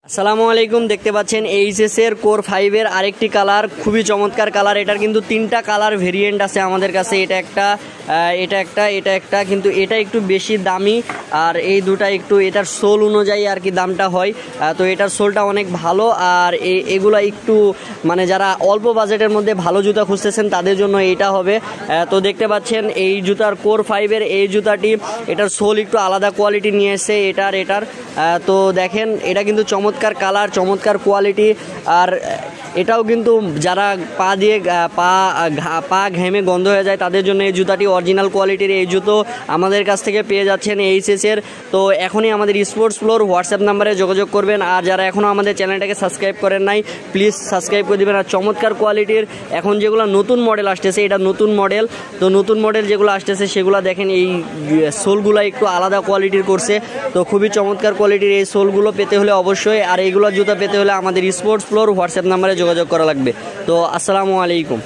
আসসালামু আলাইকুম। দেখতে পাচ্ছেন এইচএস এর কোর 5 এর আরেকটি কালার, খুবই চমৎকার কালার। এটার কিন্তু তিনটা কালার ভেরিয়েন্ট আছে আমাদের কাছে। এটা একটা কিন্তু এটা একটু বেশি দামি, আর এই দুটা একটু এটার সোল অনুযায়ী আর কি দামটা হয়। তো এটার সোলটা অনেক ভালো, আর এগুলা একটু মানে যারা অল্প বাজেটের মধ্যে ভালো জুতা খুঁজতেছেন তাদের জন্য এইটা হবে। তো দেখতে পাচ্ছেন এই জুতার কোর 5 এর এই জুতাটি, এটার সোল একটু আলাদা কোয়ালিটি নিয়ে এসছে এটার। তো দেখেন এটা কিন্তু চমৎকার কালার, চমৎকার কোয়ালিটি। আর এটাও কিন্তু যারা পা ঘেমে গন্ধ হয়ে যায় তাদের জন্য এই জুতাটি অরিজিনাল কোয়ালিটির এই জুতো আমাদের কাছ থেকে পেয়ে যাচ্ছেন এইচএস এর। তো এখনই আমাদের স্পোর্টস ফ্লোর হোয়াটসঅ্যাপ নাম্বারে যোগাযোগ করবেন। আর যারা এখনও আমাদের চ্যানেলটাকে সাবস্ক্রাইব করেন নাই, প্লিজ সাবস্ক্রাইব করে দেবেন। আর চমৎকার কোয়ালিটির এখন যেগুলো নতুন মডেল আসতেছে, এটা নতুন মডেল। তো নতুন মডেল যেগুলো আসতেছে সেগুলো দেখেন এই সোলগুলো একটু আলাদা কোয়ালিটির করছে। তো খুবই চমৎকার কোয়ালিটির এই সোলগুলো পেতে হলে অবশ্যই, আর এইগুলো জুতা পেতে হলে আমাদের স্পোর্টস ফ্লোর হোয়াটসঅ্যাপ নাম্বারে যোগাযোগ করা লাগবে। তো আসসালামু আলাইকুম।